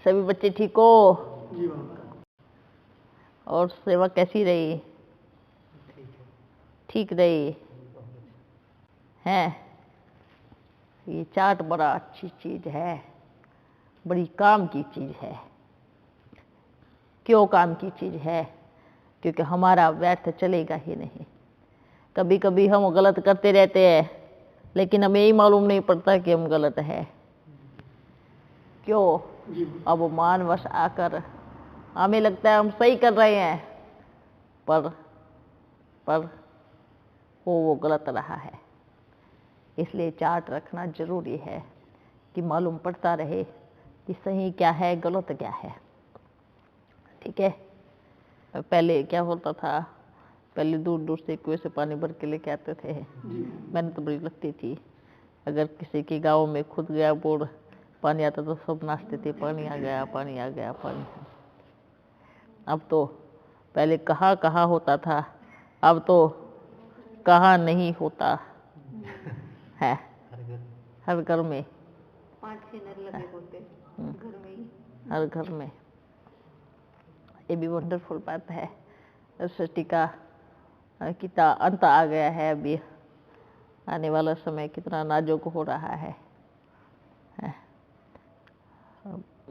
सभी बच्चे ठीक हो? जी। और सेवा कैसी रही? ठीक रही है। ये चाट बड़ा अच्छी चीज है, बड़ी काम की चीज है। क्यों काम की चीज है? क्योंकि हमारा व्यर्थ चलेगा ही नहीं। कभी कभी हम गलत करते रहते हैं, लेकिन हमें यही मालूम नहीं पड़ता कि हम गलत है। क्यों? अब मानवश आकर हमें लगता है हम सही कर रहे हैं, पर वो गलत रहा है। इसलिए चार्ट रखना जरूरी है कि मालूम पड़ता रहे कि सही क्या है, गलत क्या है। ठीक है। पहले क्या होता था, पहले दूर दूर से कुएं से पानी भर के लेके आते थे। मैंने तो बड़ी लगती थी। अगर किसी के गांव में खुद गया बोर पानी आता तो सब नाचते थे, पानी आ गया, पानी आ गया, पानी। अब तो पहले कहाँ कहाँ होता था, अब तो कहाँ नहीं होता है। हर घर में 5-6 नल लगे होते घर में ही, हर घर में। ये भी वंडरफुल बात है। सृष्टि का कितना अंत आ गया है। अभी आने वाला समय कितना नाजुक हो रहा है।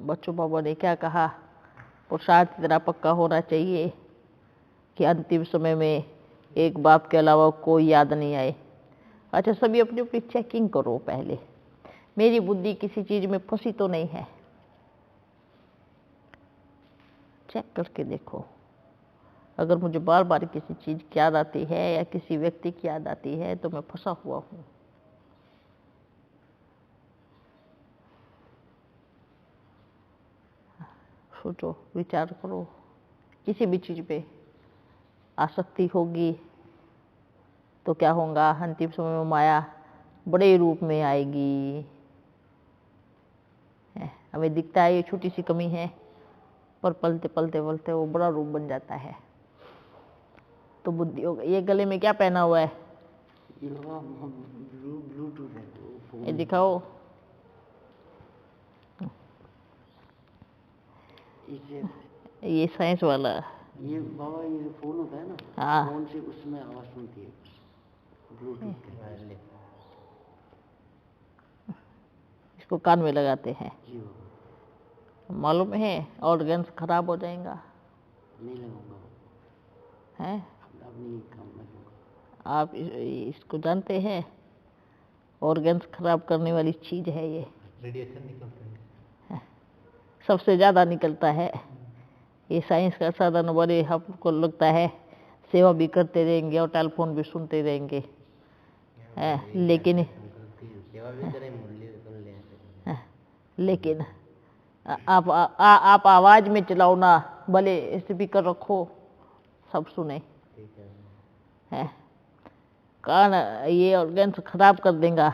बच्चों बाबा ने क्या कहा, पुरुषार्थ इतना पक्का होना चाहिए कि अंतिम समय में एक बाप के अलावा कोई याद नहीं आए। अच्छा, सभी अपनी अपनी चेकिंग करो पहले। मेरी बुद्धि किसी चीज में फंसी तो नहीं है? चेक करके देखो। अगर मुझे बार बार किसी चीज की याद आती है या किसी व्यक्ति की याद आती है तो मैं फंसा हुआ हूँ। सोचो, विचार करो। किसी भी चीज पे आसक्ति होगी तो क्या होगा? अंतिम समय में माया बड़े रूप में आएगी। हमें दिखता है ये छोटी सी कमी है, पर पलते पलते पलते वो बड़ा रूप बन जाता है। तो बुद्धि होगा। ये गले में क्या पहना हुआ है? ये दिखाओ। ये साइंस वाला। ये बाबा, ये जो फोन होता है ना, हाँ, फोन से उसमें आवाज सुनती है, ब्लूटूथ के। इसको कान में लगाते हैं। जी बाबा। मालूम है ऑर्गन्स खराब हो जाएगा। नहीं लगाऊंगा हैं? अपनी काम में लूंगा। आप इसको जानते हैं? ऑर्गन्स खराब करने वाली चीज है ये। रेडिएशन निकलता है, सबसे ज्यादा निकलता है। ये साइंस का साधन बड़े हमको लगता है सेवा भी करते रहेंगे और टेलीफोन भी सुनते रहेंगे, लेकिन सेवा भी करें, मूल्य सुन लें। लेकिन आप आवाज में चलाओ ना, भले स्पीकर रखो, सब सुने। है कान ये ऑर्गन्स खराब कर देगा।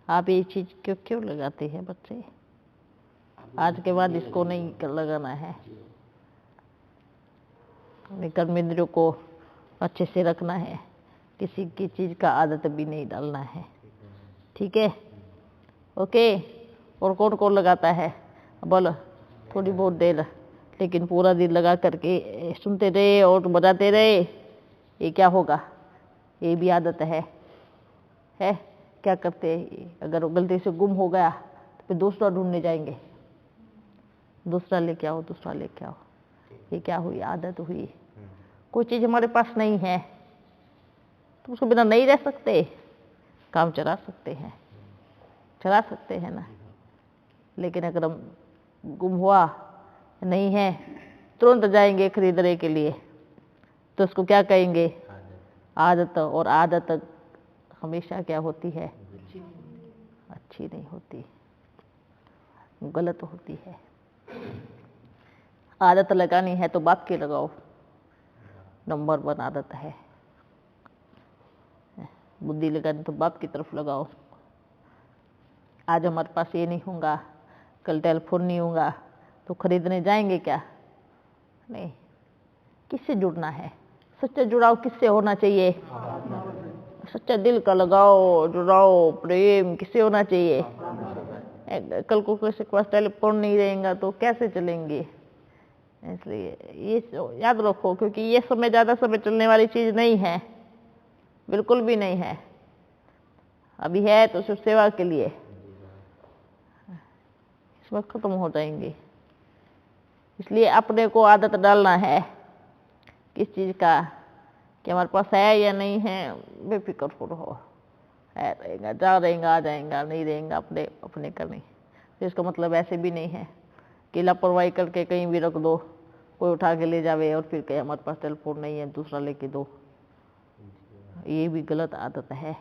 आप ये चीज क्यों क्यों लगाते हैं बच्चे? आज के बाद इसको नहीं लगाना है। कर्म इंद्रियों को अच्छे से रखना है। किसी की चीज का आदत भी नहीं डालना है। ठीक है? ओके। और कौन कौन लगाता है? बोलो। थोड़ी बहुत देर, लेकिन पूरा दिन लगा करके सुनते रहे और बजाते रहे, ये क्या होगा? ये भी आदत है। क्या करते हैं? अगर गलती से गुम हो गया तो फिर दूसरा ढूंढने जाएंगे, दूसरा लेके आओ, दूसरा लेके आओ। ये क्या हुई? आदत हुई। कोई चीज हमारे पास नहीं है तो उसके बिना नहीं रह सकते। काम चला सकते हैं, चला सकते हैं ना। लेकिन अगर हम गुम हुआ नहीं है, तुरंत जाएंगे खरीदने के लिए, तो उसको क्या कहेंगे? आदत। और आदत हमेशा क्या होती है? अच्छी नहीं होती, गलत होती है। आदत लगानी है तो बाप की लगाओ, नंबर 1 आदत है। बुद्धि लगानी तो बाप की तरफ लगाओ। आज हमारे पास ये नहीं होगा, कल टेलीफोन नहीं होगा, तो खरीदने जाएंगे क्या? नहीं। किससे जुड़ना है? सच्चा जुड़ाव किससे होना चाहिए? सच्चा दिल का लगाओ, जुड़ाओ, प्रेम किससे होना चाहिए? कल को किसी के पास टेलीफोन नहीं रहेगा तो कैसे चलेंगे। इसलिए ये याद रखो, क्योंकि ये समय ज़्यादा समय चलने वाली चीज़ नहीं है, बिल्कुल भी नहीं है। अभी है तो सिर्फ सेवा के लिए, इस वक्त खत्म हो जाएंगे। इसलिए अपने को आदत डालना है किस चीज़ का, कि हमारे पास है या नहीं है, बेफिक्र रहो। है रहेगा, जा रहेगा, आ जाएगा, नहीं रहेगा, अपने अपने करनी। तो इसका मतलब ऐसे भी नहीं है कि लापरवाही करके कहीं भी रख दो, कोई उठा के ले जावे और फिर कहे हमारे पास टेलीफोन नहीं है, दूसरा लेके दो। ये भी गलत आदत है,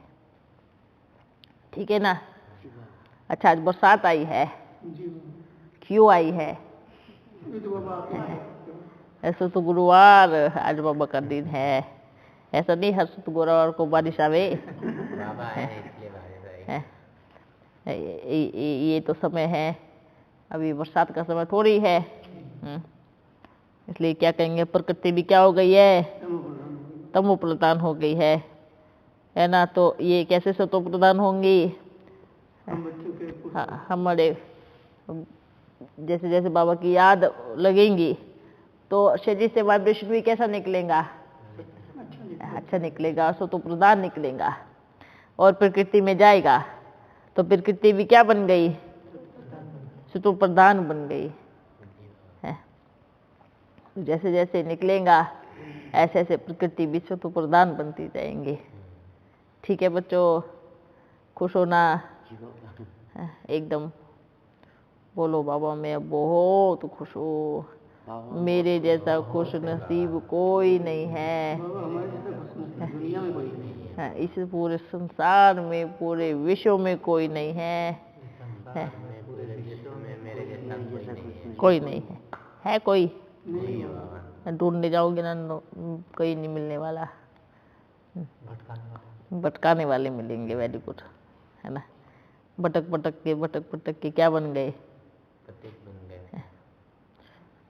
ठीक है ना। अच्छा, आज बरसात आई है, क्यों आई है? ऐसा तो गुरुवार आज बाबा का दिन है, ऐसा नहीं हर गुरुवार को बारिश आवे। ये तो समय है, अभी बरसात का समय थोड़ी है। इसलिए क्या कहेंगे, प्रकृति भी क्या हो गई है, तमो प्रधान हो गई है ना। तो ये कैसे सतो प्रधान होंगी? हमारे जैसे जैसे बाबा की याद लगेंगी तो शरीर से वाइब्रेशन भी कैसा निकलेगा, अच्छा निकलेगा, सतो प्रधान निकलेगा और प्रकृति में जाएगा तो प्रकृति भी क्या बन गई, सतो प्रधान बन गई है। जैसे जैसे निकलेगा ऐसे ऐसे प्रकृति भी सतो प्रधान बनती जाएंगे। ठीक है बच्चों, खुश होना एकदम, बोलो बाबा मैं बहुत खुश हूँ, मेरे जैसा खुश नसीब कोई नहीं है, इस पूरे संसार में, पूरे विश्व में कोई नहीं है, कोई नहीं है कोई ढूंढने जाओगे ना कोई नहीं मिलने वाला, भटकाने वाले मिलेंगे। वेरी गुड, है ना। भटक भटक के क्या बन गए,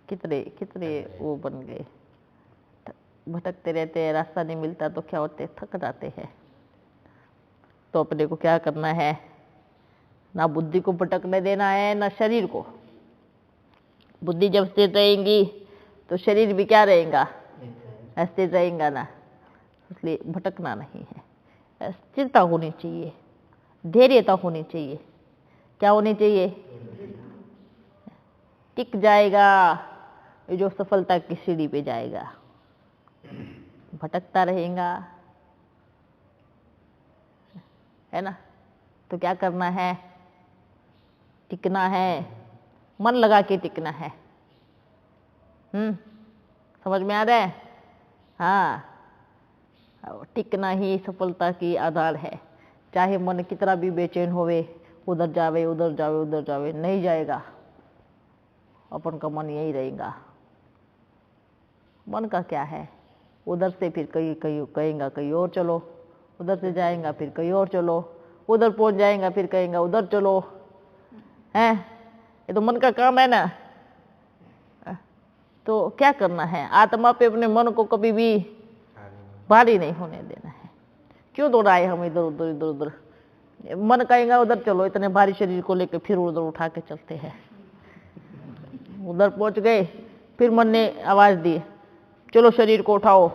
कितने कितने वो बन गए। भटकते रहते हैं, रास्ता नहीं मिलता तो क्या होते, थक जाते हैं। तो अपने को क्या करना है, ना बुद्धि को भटकने देना है ना शरीर को। बुद्धि जब स्थिर रहेगी तो शरीर भी क्या रहेगा, स्थिर रहेगा ना। इसलिए भटकना नहीं है, स्थिरता होनी चाहिए, धैर्यता होनी चाहिए। क्या होनी चाहिए, टिक जाएगा ये जो सफलता की सीढ़ी पे जाएगा। भटकता रहेगा, है ना। तो क्या करना है, टिकना है, मन लगा के टिकना है। समझ में आ रहा है? हाँ, टिकना ही सफलता की आधार है। चाहे मन कितना भी बेचैन होवे, उधर जावे उधर जावे उधर जावे, नहीं जाएगा, अपन का मन यही रहेगा। मन का क्या है, उधर से फिर कहीं कहीं कहेगा कहीं और चलो, उधर से जाएगा फिर कहीं और चलो, उधर पहुंच जाएगा फिर कहेगा उधर चलो, है। ये तो मन का काम है ना। तो क्या करना है, आत्मा पे अपने मन को कभी भी भारी नहीं होने देना है। क्यों दौड़ाए हम इधर उधर इधर उधर, मन कहेगा उधर चलो, इतने भारी शरीर को लेकर फिर उधर उठा के चलते हैं। उधर पहुंच गए, फिर मन ने आवाज दी चलो शरीर को उठाओ,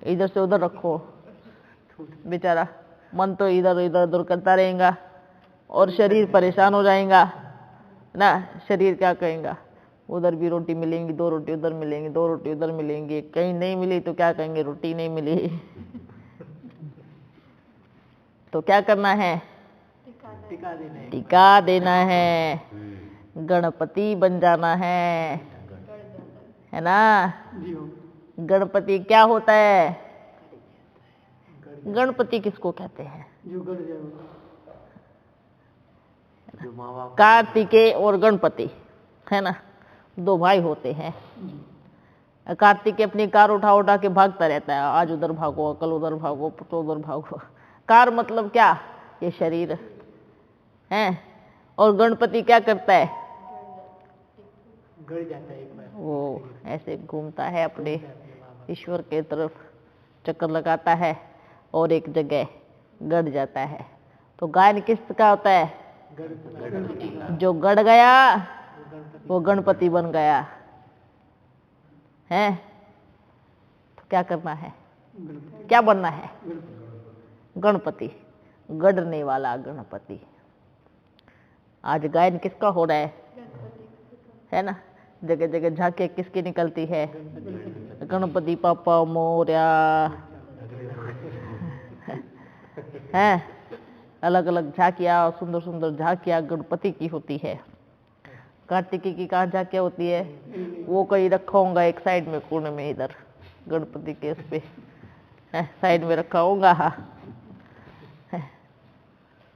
इधर से उधर रखो। बेचारा मन तो इधर इधर उधर करता रहेगा और शरीर परेशान हो जाएगा ना। शरीर क्या कहेगा, उधर भी रोटी मिलेंगी, 2 रोटी उधर मिलेंगी, 2 रोटी उधर मिलेंगी, कहीं नहीं मिली तो क्या कहेंगे, रोटी नहीं मिली। तो क्या करना है, टिका देना है, गणपति बन जाना है ना। गणपति क्या होता है, गणपति किसको कहते हैं, कार्तिकेय और गणपति, है ना, 2 भाई होते हैं। कार्तिकेय अपनी कार उठा उठा के भागता रहता है, आज उधर भागो, कल उधर भागो, तो उधर भागो। कार मतलब क्या, ये शरीर है। और गणपति क्या करता है, वो ऐसे घूमता है अपने ईश्वर के तरफ, चक्कर लगाता है और एक जगह गड़ जाता है। तो गायन किसका होता है, जो गढ़ गया वो गणपति बन गया है। तो क्या करना है, क्या बनना है? गणपति, गढ़ने वाला गणपति। आज गायन किसका हो रहा है ना? जगह जगह झांकियां किसकी निकलती है? गणपति पापा मोरया है। अलग अलग झांकियां, सुंदर सुंदर झांकियां गणपति की होती है। कार्तिकी की कहाँ झांकियां होती है? वो कहीं रखा होगा एक साइड में कोने में, इधर गणपति के उस पे साइड में रखा होगा। हाँ,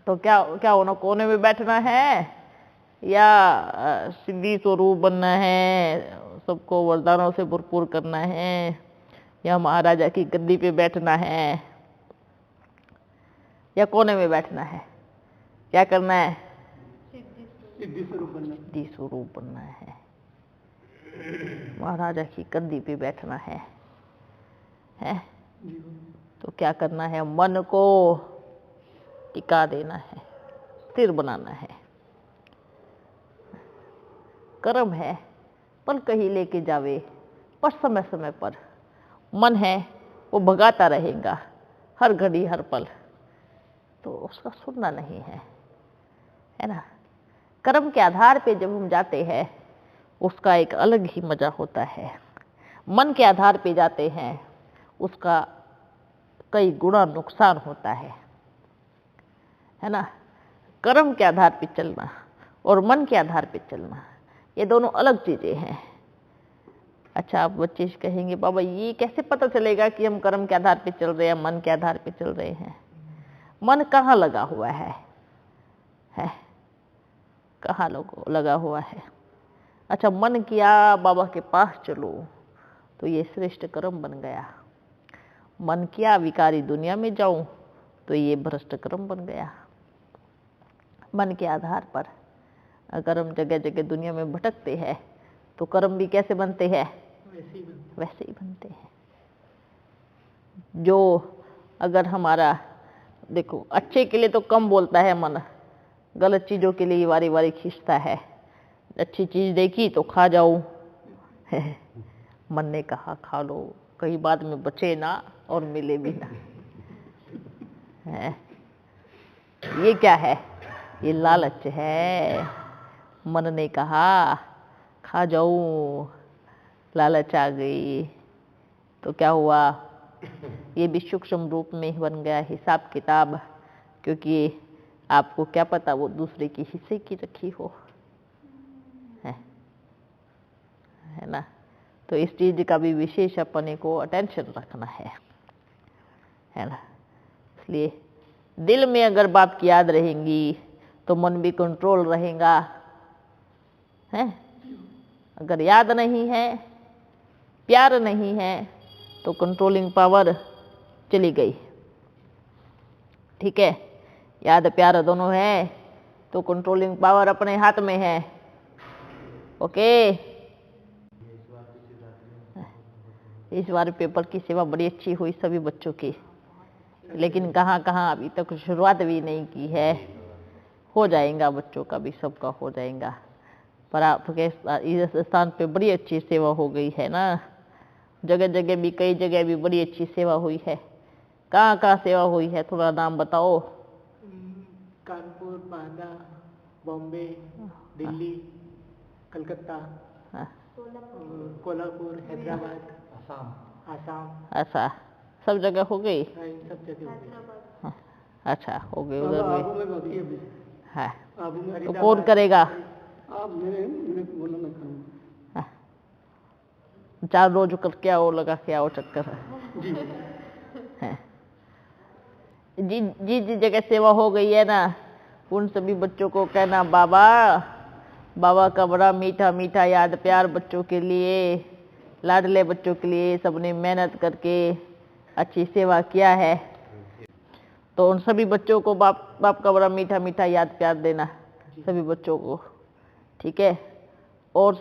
तो क्या क्या होना, कोने में बैठना है या सिद्धि स्वरूप बनना है, सबको वरदानों से भरपूर करना है, या महाराजा की गद्दी पे बैठना है, या कोने में बैठना है? क्या करना है? सिद्धि स्वरूप बनना है। महाराजा की गद्दी पे बैठना है। तो क्या करना है? मन को टिका देना है, स्थिर बनाना है। कर्म है पल कहीं लेके जावे, पर समय समय पर मन है वो भगाता रहेगा हर घड़ी हर पल, तो उसका सुनना नहीं है ना। कर्म के आधार पे जब हम जाते हैं उसका एक अलग ही मजा होता है। मन के आधार पे जाते हैं उसका कई गुना नुकसान होता है ना। कर्म के आधार पे चलना और मन के आधार पे चलना, ये दोनों अलग चीजें हैं। अच्छा, आप बच्चे कहेंगे बाबा ये कैसे पता चलेगा कि हम कर्म के आधार पे चल रहे हैं, मन के आधार पे चल रहे हैं? मन कहाँ लगा हुआ है? कहाँ लगा हुआ है? अच्छा, मन किया बाबा के पास चलो तो ये श्रेष्ठ कर्म बन गया। मन किया विकारी दुनिया में जाऊं तो ये भ्रष्ट कर्म बन गया। मन के आधार पर अगर हम जगह जगह दुनिया में भटकते हैं तो कर्म भी कैसे बनते हैं? वैसे ही बनते हैं। जो अगर हमारा देखो, अच्छे के लिए तो कम बोलता है मन, गलत चीजों के लिए वारी वारी खींचता है। अच्छी चीज देखी तो खा जाऊं मन ने कहा खा लो, कहीं बाद में बचे ना और मिले भी ना। ये क्या है? ये लालच है। मन ने कहा खा जाऊं, लालच आ गई तो क्या हुआ? ये भी सूक्ष्म रूप में बन गया हिसाब किताब, क्योंकि आपको क्या पता वो दूसरे की हिस्से की रखी हो, है ना। तो इस चीज का भी विशेष अपने को अटेंशन रखना है ना। इसलिए दिल में अगर बात की याद रहेंगी तो मन भी कंट्रोल रहेगा, है। अगर याद नहीं है, प्यार नहीं है, तो कंट्रोलिंग पावर चली गई। ठीक है, याद प्यार दोनों है तो कंट्रोलिंग पावर अपने हाथ में है। ओके, इस बार पेपर की सेवा बड़ी अच्छी हुई सभी बच्चों की, लेकिन कहाँ कहाँ अभी तक शुरुआत भी नहीं की है। हो जाएगा, बच्चों का भी सबका हो जाएगा। पर आपके इस स्थान पे बड़ी अच्छी सेवा हो गई है ना। जगह जगह भी, कई जगह भी बड़ी अच्छी सेवा हुई है। कहाँ कहाँ सेवा हुई है, थोड़ा नाम बताओ। कानपुर, बांदा, बॉम्बे, दिल्ली, कलकत्ता, कोल्हापुर, हैदराबाद, आसाम। ऐसा सब जगह हो गई? सब जगह हो गई। अच्छा, हो गई उधर भी है। तो तो कौन करेगा? आप मेरे बोलो, मैं करूँगा। 4 रोज करके आओ, लगा के आओ चक्कर है। जिस जगह सेवा हो गई है ना, उन सभी बच्चों को कहना बाबा का बड़ा मीठा मीठा याद प्यार बच्चों के लिए, लाडले बच्चों के लिए सबने मेहनत करके अच्छी सेवा किया है। तो उन सभी बच्चों को बाप का बड़ा मीठा मीठा याद प्यार देना, सभी बच्चों को। ठीक है, और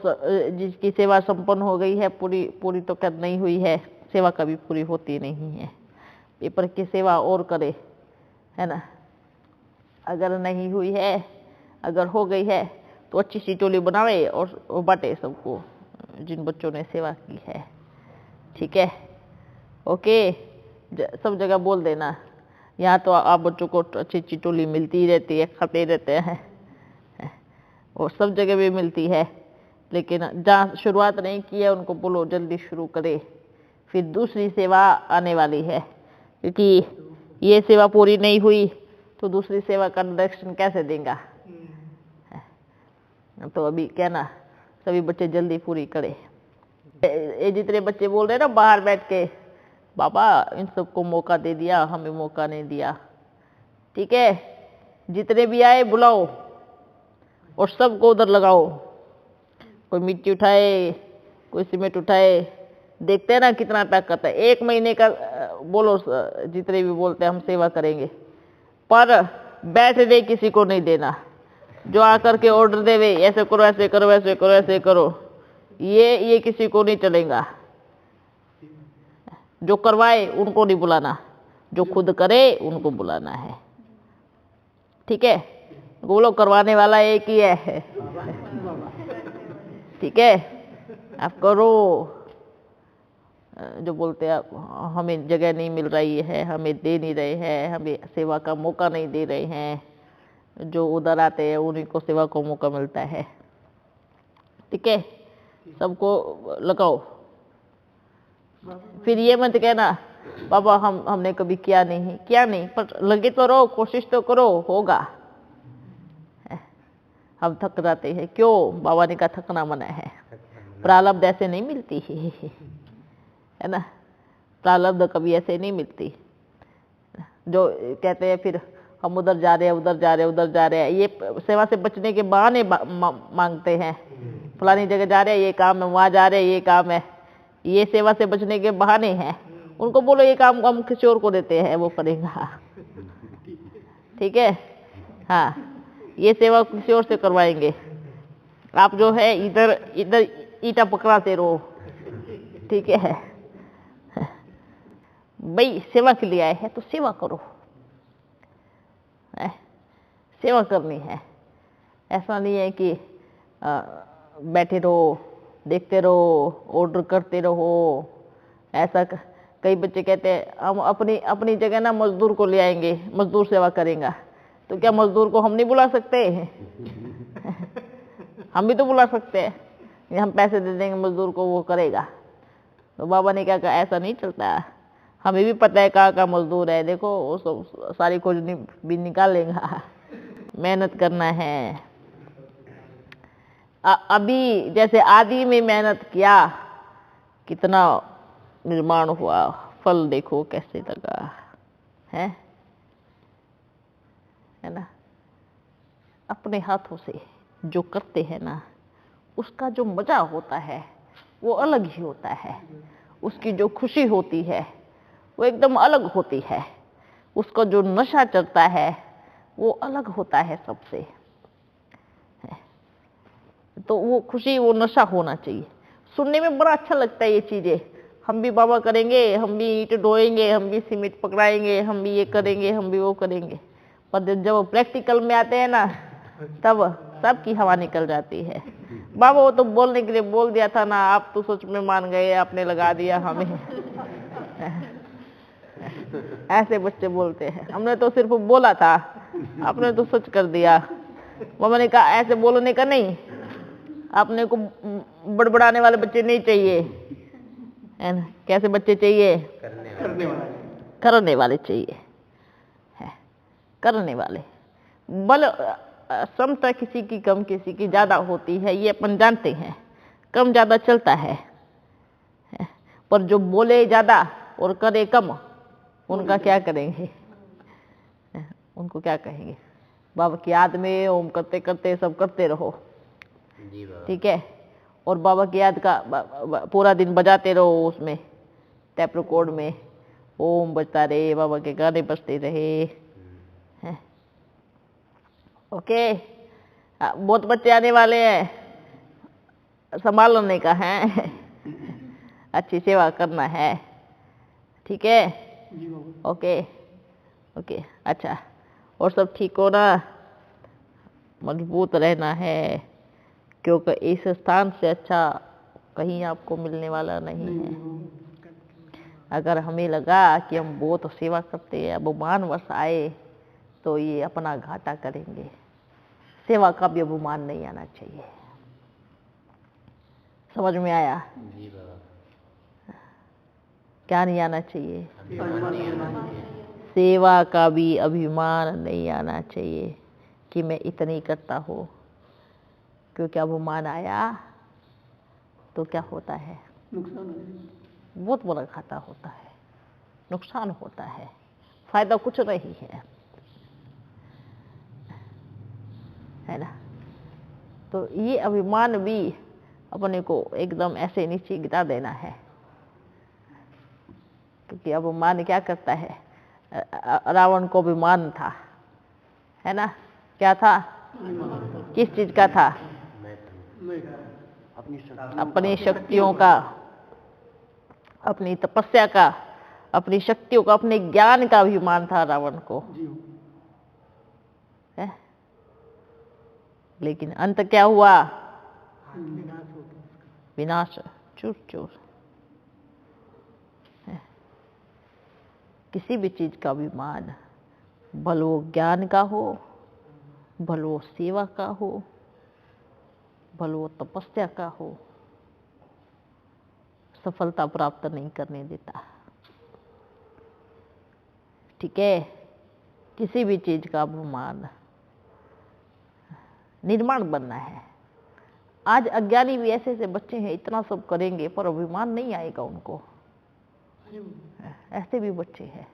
जिसकी सेवा संपन्न हो गई है, पूरी तो कर नहीं हुई है, सेवा कभी पूरी होती नहीं है। पेपर की सेवा और करे, है ना। अगर नहीं हुई है, अगर हो गई है तो अच्छी सी टोली बनावे और बांटे सबको जिन बच्चों ने सेवा की है। ठीक है, ओके। सब जगह बोल देना, यहाँ तो आप बच्चों को अच्छी अच्छी टोली मिलती ही रहती है, खाते रहते हैं, और सब जगह भी मिलती है। लेकिन जहाँ शुरुआत नहीं की है उनको बोलो जल्दी शुरू करे, फिर दूसरी सेवा आने वाली है, क्योंकि ये सेवा पूरी नहीं हुई तो दूसरी सेवा का डायरेक्शन कैसे देगा। तो अभी कहना सभी बच्चे जल्दी पूरी करे। ये जितने बच्चे बोल रहे हैं ना बाहर बैठ के, बाबा इन सबको मौका दे दिया, हमें मौका नहीं दिया। ठीक है, जितने भी आए बुलाओ और सबको उधर लगाओ। कोई मिट्टी उठाए, कोई सीमेंट उठाए, देखते हैं ना कितना पैक करता है। 1 महीने का बोलो, जितने भी बोलते हैं हम सेवा करेंगे, पर बैठने किसी को नहीं देना। जो आकर के ऑर्डर देवे ऐसे करो, ऐसे करो, ऐसे करो, ऐसे करो, ये किसी को नहीं चलेगा। जो करवाए उनको नहीं बुलाना, जो खुद करे उनको बुलाना है। ठीक है, बोलो करवाने वाला एक ही है। ठीक है, आप करो। जो बोलते हैं हमें जगह नहीं मिल रही है, हमें दे नहीं रहे हैं, हमें सेवा का मौका नहीं दे रहे हैं, जो उधर आते हैं उन्हीं को सेवा को मौका मिलता है। ठीक है, सबको लगाओ। फिर ये मत कहना बाबा हमने कभी किया नहीं, पर लगे तो रहो, कोशिश तो करो, होगा। हम थक जाते हैं, क्यों? बाबा ने कहा थकना मना है, प्रारब्ध ऐसे नहीं मिलती है ना, प्रारब्ध कभी ऐसे नहीं मिलती। जो कहते हैं फिर हम उधर जा रहे हैं, उधर जा रहे हैं, उधर जा रहे हैं, ये सेवा से बचने के बहाने मांगते हैं। फलानी जगह जा रहे हैं, ये काम है, वहां जा रहे हैं, ये काम है, ये सेवा से बचने के बहाने हैं। उनको बोलो ये काम हम किसी और को देते हैं, वो करेगा। ठीक है, हाँ, ये सेवा किसी और से करवाएंगे। आप जो है इधर इधर ईटा पकड़ाते रहो। ठीक है भाई, सेवा के लिए आए हैं तो सेवा करो, सेवा करनी है। ऐसा नहीं है कि बैठे रहो, देखते रहो, ऑर्डर करते रहो। ऐसा कई बच्चे कहते हैं हम अपनी जगह ना मजदूर को ले आएंगे, मजदूर सेवा करेगा। तो क्या मजदूर को हम नहीं बुला सकते? हम भी तो बुला सकते हैं, हम पैसे दे देंगे मजदूर को, वो करेगा। तो बाबा ने क्या कहा, ऐसा नहीं चलता। हमें भी पता है कहाँ मजदूर है, देखो वो सब सारी खोज भी निकाल लेगा। मेहनत करना है। अभी जैसे आदि में मेहनत किया, कितना निर्माण हुआ, फल देखो कैसे लगा है ना। अपने हाथों से जो करते हैं ना, उसका जो मजा होता है वो अलग ही होता है। उसकी जो खुशी होती है वो एकदम अलग होती है। उसका जो नशा चढ़ता है वो अलग होता है सबसे। तो वो खुशी, वो नशा होना चाहिए। सुनने में बड़ा अच्छा लगता है ये चीजें, हम भी बाबा करेंगे, हम भी ईंट ढोएंगे, हम भी सीमेंट पकड़ाएंगे, हम भी ये करेंगे, हम भी वो करेंगे। पर जब प्रैक्टिकल में आते हैं ना, तब सबकी हवा निकल जाती है। बाबा वो तो बोलने के लिए बोल दिया था ना, आप तो सच में मान गए, आपने लगा दिया हमें। ऐसे बच्चे बोलते हैं, हमने तो सिर्फ बोला था, आपने तो सच कर दिया। मामा ने कहा ऐसे बोलने का नहीं, आपने को बड़बड़ाने वाले बच्चे नहीं चाहिए, है ना। कैसे बच्चे चाहिए? करने वाले चाहिए, है करने वाले। बल क्षमता किसी की कम, किसी की ज्यादा होती है, ये अपन जानते हैं, कम ज्यादा चलता है। पर जो बोले ज्यादा और करे कम, उनका क्या करेंगे? उनको क्या कहेंगे? बाबा की याद में ओम करते करते सब करते रहो, ठीक है। और बाबा की याद का पूरा दिन बजाते रहो, उसमें टैप रिकॉर्ड में ओम बजता रहे, बाबा के गाने बजते रहे, हैं। ओके, बहुत बच्चे आने वाले हैं, संभालने का है, अच्छी सेवा करना है, ठीक है। ओके ओके, अच्छा, और सब ठीक हो ना? मजबूत रहना है, क्योंकि इस स्थान से अच्छा कहीं आपको मिलने वाला नहीं है। अगर हमें लगा कि हम बहुत सेवा करते हैं, अभिमान वर्ष आए, तो ये अपना घाटा करेंगे। सेवा का भी अभिमान नहीं आना चाहिए। समझ में आया? जी बाबा। क्या नहीं आना चाहिए? सेवा का भी अभिमान नहीं आना चाहिए कि मैं इतनी करता हूँ, क्योंकि अभिमान आया तो क्या होता है? बहुत बड़ा घाटा होता है, नुकसान होता है, फायदा कुछ नहीं है ना? तो ये अभिमान भी अपने को एकदम ऐसे नीचे गिरा देना है, क्योंकि अभिमान क्या करता है? रावण को अभिमान था, है ना? क्या था? किस चीज का था? अपनी शक्तियों का, अपनी तपस्या का, अपनी शक्तियों का, अपने ज्ञान का अभिमान था रावण को, है? लेकिन अंत क्या हुआ? विनाश, चूर चूर। किसी भी चीज का अभिमान, भले वो ज्ञान का हो, भले वो सेवा का हो, भले वो तपस्या का हो, सफलता प्राप्त नहीं करने देता। ठीक है? किसी भी चीज का अभिमान, निर्माण बनना है। आज अज्ञानी भी ऐसे ऐसे बच्चे हैं, इतना सब करेंगे पर अभिमान नहीं आएगा उनको। ऐसे भी बच्चे हैं,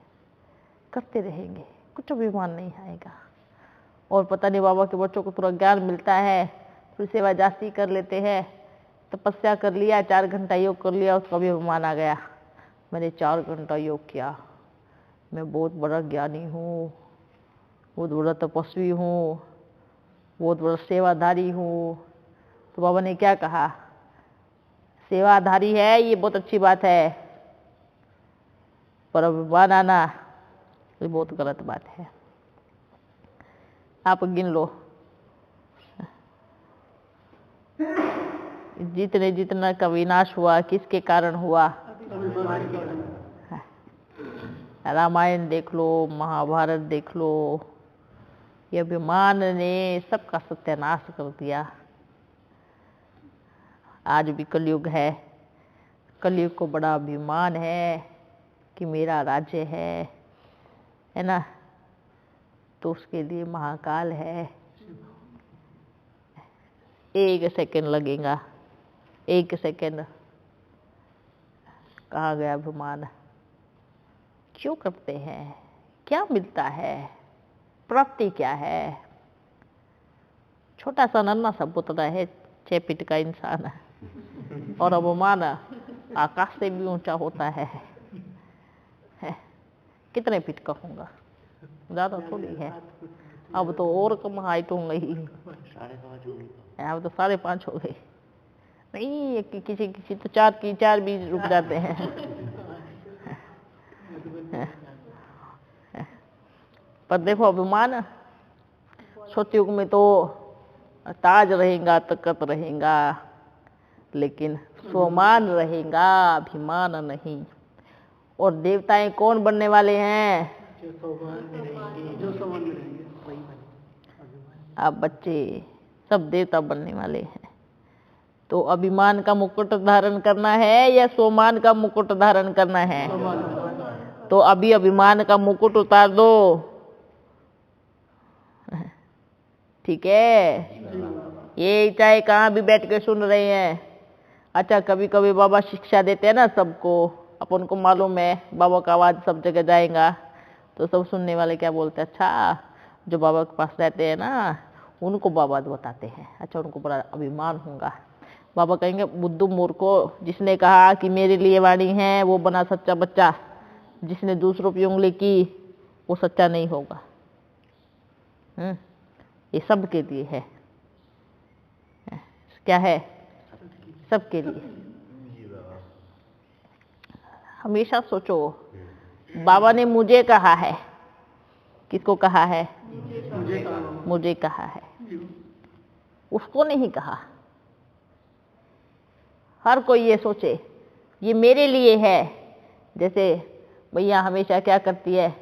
करते रहेंगे, कुछ अभिमान नहीं आएगा। और पता नहीं बाबा के बच्चों को थोड़ा ज्ञान मिलता है, फिर सेवा जास्ती कर लेते हैं, तपस्या कर लिया, 4 घंटा योग कर लिया, उसका भी अभिमान आ गया, मैंने 4 घंटा योग किया, मैं बहुत बड़ा ज्ञानी हूँ, बहुत बड़ा तपस्वी हूँ, बहुत बड़ा सेवाधारी हूँ। तो बाबा ने क्या कहा? सेवाधारी है ये बहुत अच्छी बात है, पर अभिमान आना ये बहुत गलत बात है। आप गिन लो, जितने जितना का विनाश हुआ किसके कारण हुआ? रामायण देख लो, महाभारत देख लो, ये अभिमान ने सबका सत्यानाश कर दिया। आज भी कलयुग है, कलयुग को बड़ा अभिमान है कि मेरा राज्य है ना? तो उसके लिए महाकाल है। 1 सेकंड लगेगा, 1 सेकंड। कहाँ गया अभिमान? क्यों करते हैं? क्या मिलता है? प्राप्ति क्या है? छोटा सा नन्हा सा पुतला है, 6 फीट का इंसान है, और अभिमान आकाश से भी ऊंचा होता है। कितने फीट का होगा? ज्यादा थोड़ी है, अब तो और कम हाइट हो गई, अब तो 5.5 हो गई। नहीं, किसी किसी तो 4 की 4 भी रुक जाते हैं। पर देखो अभिमान, सतयुग में तो ताज रहेगा, तकत रहेगा, लेकिन स्वमान रहेगा, अभिमान नहीं। और देवताएं कौन बनने वाले हैं? आप बच्चे सब देवता बनने वाले हैं। तो अभिमान का मुकुट धारण करना है या स्वमान का मुकुट धारण करना है? तो अभी अभिमान का मुकुट उतार दो। ठीक है? ये चाहे कहाँ भी बैठ के सुन रहे हैं। अच्छा, कभी कभी बाबा शिक्षा देते हैं ना सबको, अपन को मालूम है बाबा का आवाज सब जगह जाएगा, तो सब सुनने वाले क्या बोलते हैं? अच्छा, जो बाबा के पास रहते हैं ना उनको बाबा बताते हैं, अच्छा उनको बड़ा अभिमान होगा। बाबा कहेंगे बुद्धू मूर्खो, जिसने कहा कि मेरे लिए वाणी है वो बना सच्चा बच्चा, जिसने दूसरों की उंगली की वो सच्चा नहीं होगा। ये सबके लिए है। क्या है? सबके लिए। हमेशा सोचो, बाबा ने मुझे कहा है, किसको कहा है? मुझे कहा है। उसको नहीं कहा। हर कोई ये सोचे ये मेरे लिए है, जैसे भैया हमेशा क्या करती है,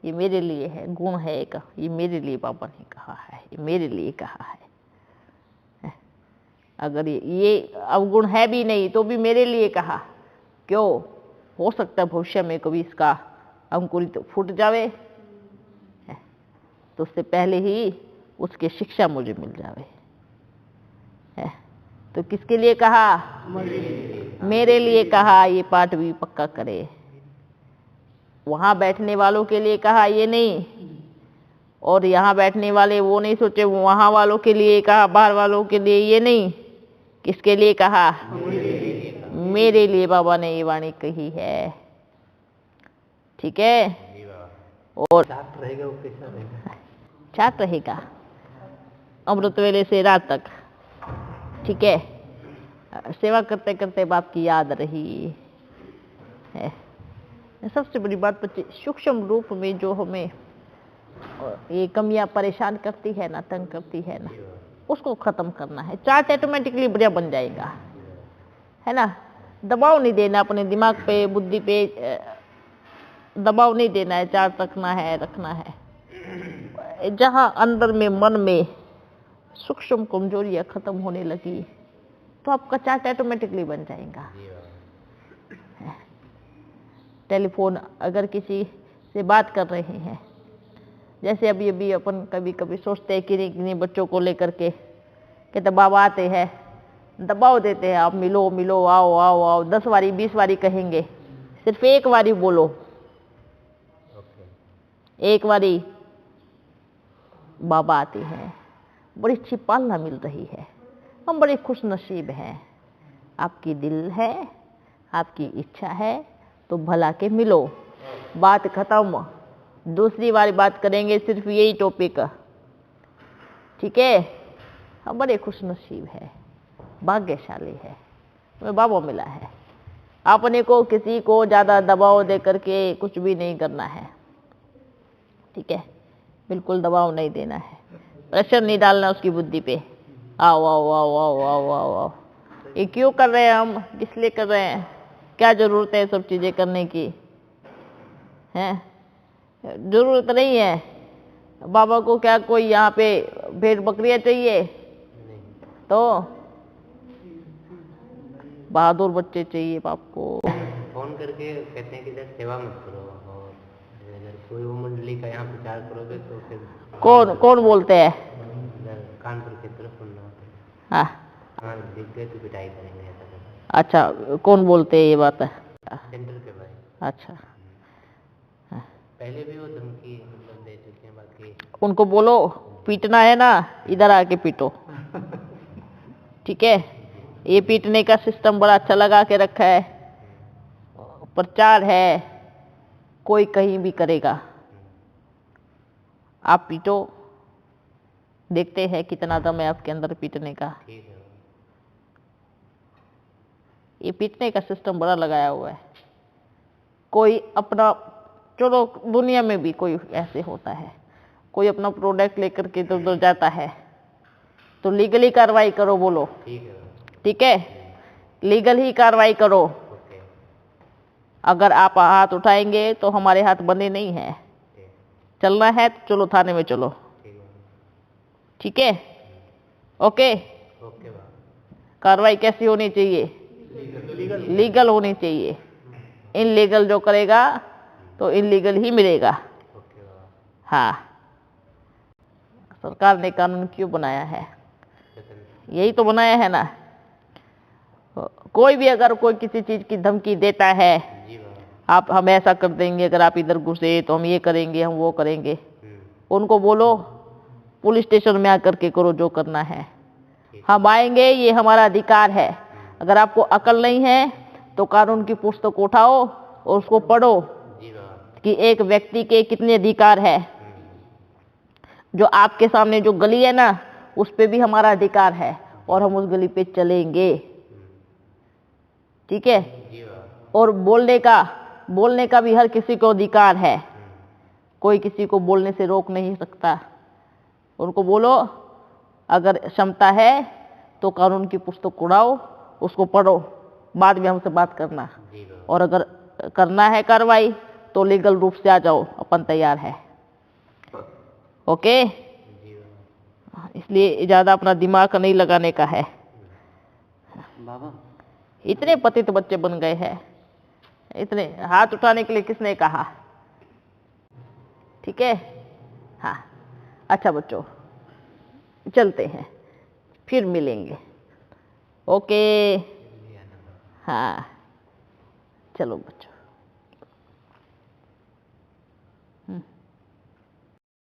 ये मेरे लिए है, गुण है एक, ये मेरे लिए बाबा ने कहा है, ये मेरे लिए कहा है। अगर ये अवगुण है भी नहीं तो भी मेरे लिए कहा, क्यों? हो सकता है भविष्य में कभी इसका अंकुरित फूट जावे, तो उससे पहले ही उसकी शिक्षा मुझे मिल जावे। तो किसके लिए कहा? मेरे लिए कहा। ये पाठ भी पक्का करे। वहां बैठने वालों के लिए कहा, ये नहीं। और यहाँ बैठने वाले वो नहीं सोचे वहां वालों के लिए कहा, बाहर वालों के लिए, ये नहीं। किसके लिए कहा? मेरे लिए बाबा ने ये वाणी कही है। ठीक है। और चाट रहेगा, वो कैसा रहेगा? चाट रहेगा अमृत वेले से रात तक। ठीक है। सेवा करते करते बाप की याद रही है। सबसे बड़ी बात बच्चे, सूक्ष्म रूप में जो हमें ये कमियां परेशान करती है ना, तंग करती है ना, उसको खत्म करना है। चार्ट ऑटोमेटिकली बढ़िया बन जाएगा, है ना। दबाव नहीं देना अपने दिमाग पे, बुद्धि पे दबाव नहीं देना है। चार्ट रखना है। जहां अंदर में मन में सूक्ष्म कमजोरियां खत्म होने लगी तो आपका चार्ट ऑटोमेटिकली बन जाएगा। टेलीफोन अगर किसी से बात कर रहे हैं, जैसे अभी अपन कभी कभी सोचते हैं कि बच्चों को लेकर के कहते बाबा आते हैं, दबाव देते हैं, आप मिलो मिलो, आओ आओ आओ, 10 बारी 20 बारी कहेंगे, सिर्फ एक बारी बोलो। एक बारी बाबा आते हैं, बड़ी अच्छी पालना मिल रही है, हम बड़े खुश नसीब हैं। आपकी दिल है, आपकी इच्छा है तो भला के मिलो, बात खत्म। दूसरी बार बात करेंगे सिर्फ यही टॉपिक। ठीक है। हम बड़े खुश नसीब है, भाग्यशाली है, हमें बाबा मिला है। अपने को किसी को ज़्यादा दबाव दे करके कुछ भी नहीं करना है। ठीक है। बिल्कुल दबाव नहीं देना है, प्रेशर नहीं डालना उसकी बुद्धि पे। आओ आओ आओ आओ आओ आओ आओ। ये क्यों कर रहे हैं हम, किस लिए कर रहे हैं, क्या जरूरत है सब चीज़ें करने की? हैं? जरूरत नहीं है। बाबा को क्या कोई यहाँ पे भेड़ बकरियाँ चाहिए? तो बहादुर बच्चे चाहिए बाप को। फोन करके कहते हैं कि इधर सेवा मत करो, और अगर कोई वो मंडली का यहाँ प्रचार करोगे तो फिर कौन बोलते हैं? इधर कानपुर की तरफ सुनना। हाँ, दिख गए तो पिटाई करेंगे ऐसा करना। अच्छा, कौन बोलते हैं ये बात है? सेंटर के भाई। अच्छा, पहले भी वो धमकी मतलब दे चुके हैं। बाकी उनको बोलो पीटना है ना, इधर आके पीटो। ठीक है। ये पीटने का सिस्टम बड़ा अच्छा लगा के रखा है, प्रचार है, कोई कहीं भी करेगा। आप पीटो, देखते हैं कितना दम है आपके अंदर पीटने का। ये पीटने का सिस्टम बड़ा लगाया हुआ है। कोई अपना, चलो दुनिया में भी कोई ऐसे होता है, कोई अपना प्रोडक्ट लेकर के इधर उधर जाता है तो लीगली कार्रवाई करो, बोलो। ठीक है। लीगल ही कार्रवाई करो। अगर आप हाथ उठाएंगे तो हमारे हाथ बंधे नहीं हैं। चलना है तो चलो थाने में चलो। ठीक है। ओके। कार्रवाई कैसी होनी चाहिए? लीगल होनी चाहिए। इनलीगल जो करेगा तो इनलीगल ही मिलेगा। हाँ। सरकार ने कानून क्यों बनाया है? यही तो बनाया है ना। कोई भी अगर कोई किसी चीज की धमकी देता है, आप हम ऐसा कर देंगे, अगर आप इधर घुसे तो हम ये करेंगे, हम वो करेंगे, उनको बोलो पुलिस स्टेशन में आकर के करो जो करना है। हम आएंगे, ये हमारा अधिकार है। अगर आपको अकल नहीं है तो कानून की पुस्तक उठाओ और उसको पढ़ो कि एक व्यक्ति के कितने अधिकार है। जो आपके सामने जो गली है ना, उस पे भी हमारा अधिकार है और हम उस गली पे चलेंगे। ठीक है। और बोलने का भी हर किसी को अधिकार है, कोई किसी को बोलने से रोक नहीं सकता। उनको बोलो अगर क्षमता है तो कानून की पुस्तक उड़ाओ, उसको पढ़ो, बाद में हमसे बात करना। जी बाबा। और अगर करना है कार्रवाई तो लीगल रूप से आ जाओ, अपन तैयार है। ओके, जी बाबा। इसलिए ज़्यादा अपना दिमाग नहीं लगाने का है। बाबा इतने पतित बच्चे बन गए हैं, इतने हाथ उठाने के लिए किसने कहा? ठीक है, हाँ। अच्छा बच्चों, चलते हैं, फिर मिलेंगे। ओके, हाँ, चलो बच्चों।